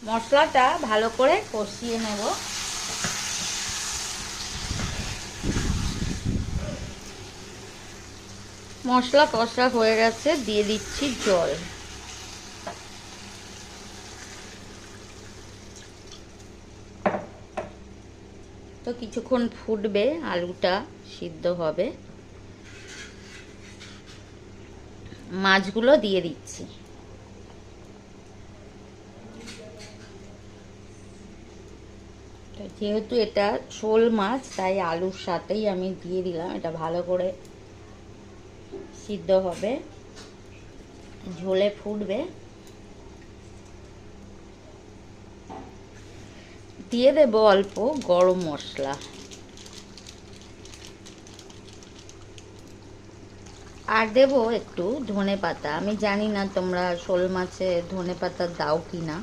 মশলাটা ভালো করে কষিয়ে নেব। মশলা কষা হয়ে গেছে, দিয়ে দিচ্ছি জল। তো কিছুক্ষণ ফুটবে, আলুটা সিদ্ধ হবে। মাছগুলো দিয়ে দিচ্ছি। যেহেতু এটা শোল মাছ, তাই আলুর সাথেই আমি দিয়ে দিলাম। এটা ভালো করে সিদ্ধ হবে, ঝোলে ফুটবে। দিয়ে দেব অল্প গরম মশলা, আর দেব একটু ধনেপাতা। আমি জানি না তোমরা শোল মাছে ধনেপাতা দাও কি না।